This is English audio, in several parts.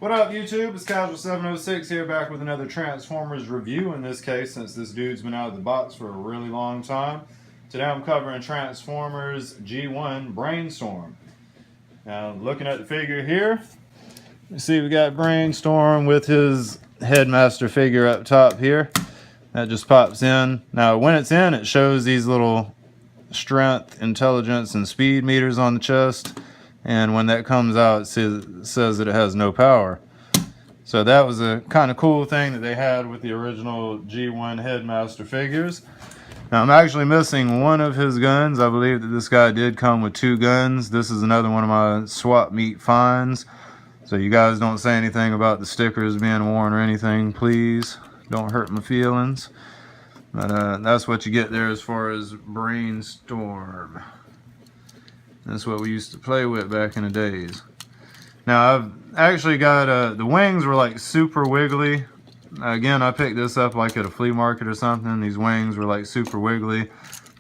What up, YouTube? It's Casual706 here, back with another Transformers review. In this case, since this dude's been out of the box for a really long time, today I'm covering Transformers G1 Brainstorm. Now, looking at the figure here, you see we got Brainstorm with his Headmaster figure up top here. That just pops in. Now, when it's in, it shows these little strength, intelligence, and speed meters on the chest. And when that comes out, it says that it has no power. So that was a kind of cool thing that they had with the original G1 Headmaster figures. Now I'm actually missing one of his guns. I believe that this guy did come with 2 guns. This is another one of my swap meet finds. So you guys don't say anything about the stickers being worn or anything, please. Don't hurt my feelings. But that's what you get there as far as Brainstorm. That's what we used to play with back in the days. Now I've actually got, the wings were like super wiggly. Again, I picked this up like at a flea market or something. These wings were like super wiggly.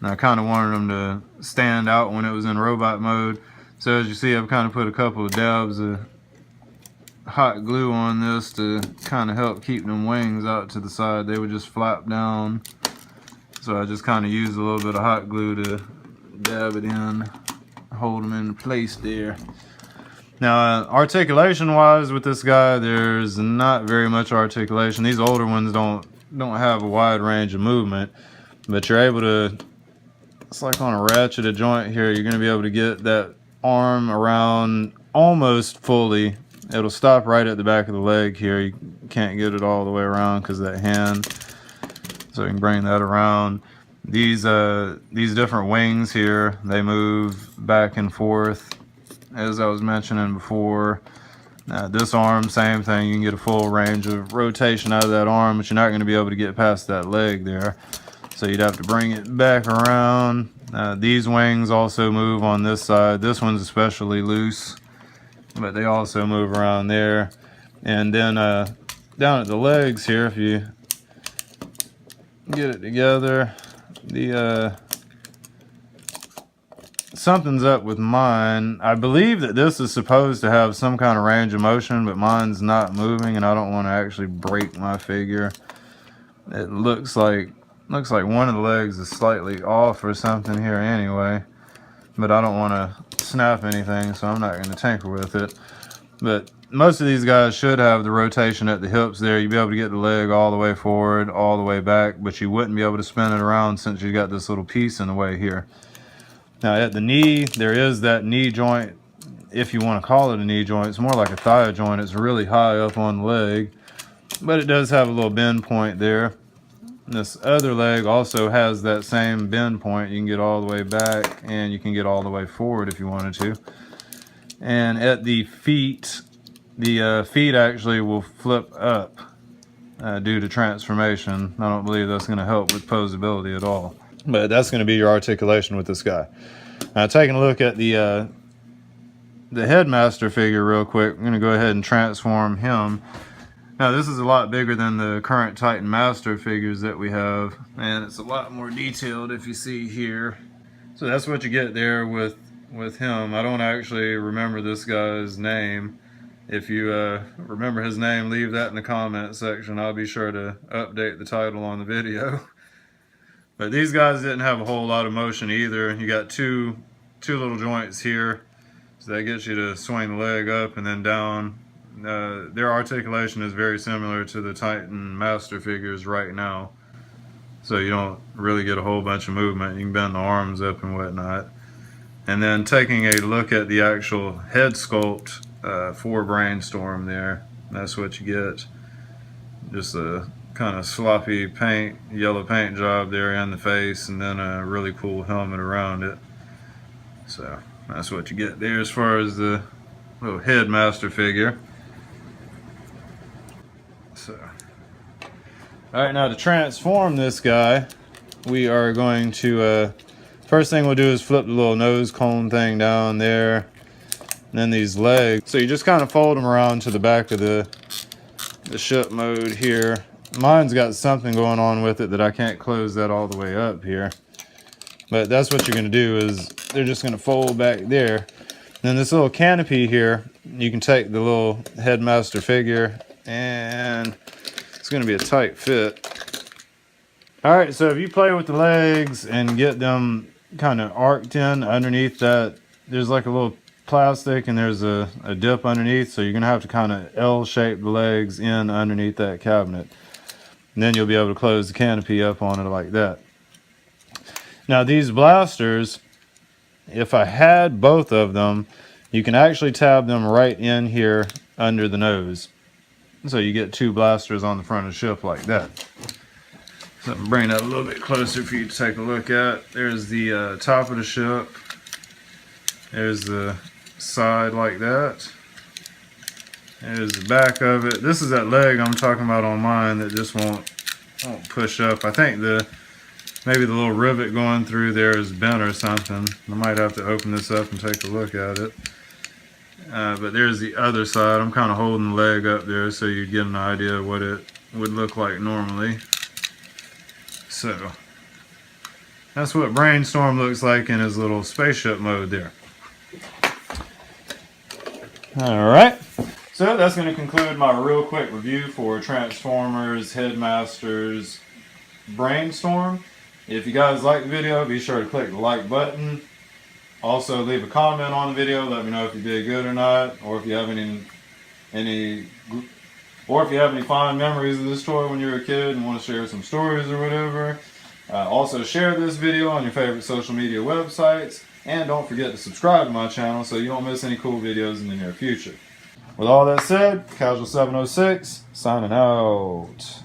And I kind of wanted them to stand out when it was in robot mode. So as you see, I've kind of put a couple of dabs of hot glue on this to kind of help keep them wings out to the side. They would just flap down. So I just kind of used a little bit of hot glue to dab it in. Hold them in place there. Now articulation wise with this guy, there's not very much articulation. These older ones don't have a wide range of movement, but you're able to, it's like on a ratcheted joint here, you're going to be able to get that arm around almost fully. It'll stop right at the back of the leg here. You can't get it all the way around because of that hand, so you can bring that around. These different wings here, they move back and forth, as I was mentioning before. This arm, same thing. You can get a full range of rotation out of that arm, but you're not going to be able to get past that leg there. So you'd have to bring it back around. These wings also move on this side. This one's especially loose, but they also move around there. And then down at the legs here, if you get it together, something's up with mine. I believe that this is supposed to have some kind of range of motion, but mine's not moving, and I don't want to actually break my figure. It looks like one of the legs is slightly off or something here anyway, but I don't want to snap anything, so I'm not going to tinker with it. But most of these guys should have the rotation at the hips there. You'd be able to get the leg all the way forward, all the way back, but you wouldn't be able to spin it around since you got this little piece in the way here. Now at the knee, there is that knee joint, if you want to call it a knee joint. It's more like a thigh joint. It's really high up on the leg, but it does have a little bend point there. This other leg also has that same bend point. You can get all the way back, and you can get all the way forward if you wanted to. And at the feet actually will flip up due to transformation. I don't believe that's going to help with posability at all. But that's going to be your articulation with this guy. Now, taking a look at the Headmaster figure real quick, I'm going to go ahead and transform him. Now, this is a lot bigger than the current Titan Master figures that we have, and it's a lot more detailed if you see here. So that's what you get there with him. I don't actually remember this guy's name. If you remember his name, leave that in the comment section. I'll be sure to update the title on the video. But these guys didn't have a whole lot of motion either. You got two little joints here, so that gets you to swing the leg up and then down. Their articulation is very similar to the Titan Master figures right now, so you don't really get a whole bunch of movement. You can bend the arms up and whatnot. And then taking a look at the actual head sculpt for Brainstorm there, that's what you get. Just a kind of sloppy yellow paint job there in the face, and then a really cool helmet around it. So that's what you get there as far as the little Headmaster figure. So, alright, now to transform this guy, we are going to first thing we'll do is flip the little nose cone thing down there, and then these legs. So you just kind of fold them around to the back of the ship mode here. Mine's got something going on with it that I can't close that all the way up here. But that's what you're going to do, is they're just going to fold back there. Then this little canopy here, you can take the little Headmaster figure, and it's going to be a tight fit. All right, so if you play with the legs and get them kind of arced in underneath that, there's like a little plastic and there's a dip underneath, so you're going to have to kind of L-shape the legs in underneath that cabinet. And then you'll be able to close the canopy up on it like that. Now these blasters, if I had both of them, you can actually tab them right in here under the nose. So you get two blasters on the front of the ship like that. So I'm bringing that a little bit closer for you to take a look at. There's the top of the ship. There's the side like that. There's the back of it. This is that leg I'm talking about on mine that just won't push up. I think maybe the little rivet going through there is bent or something. I might have to open this up and take a look at it. But there's the other side. I'm kind of holding the leg up there so you get an idea of what it would look like normally. So that's what Brainstorm looks like in his little spaceship mode there. Alright, so that's going to conclude my real quick review for Transformers, Headmasters, Brainstorm. If you guys like the video, be sure to click the like button. Also leave a comment on the video, let me know if you did good or not, or if you have any fond memories of this toy when you were a kid and want to share some stories or whatever. Also share this video on your favorite social media websites, and don't forget to subscribe to my channel so you don't miss any cool videos in the near future. With all that said, Casual 706 signing out.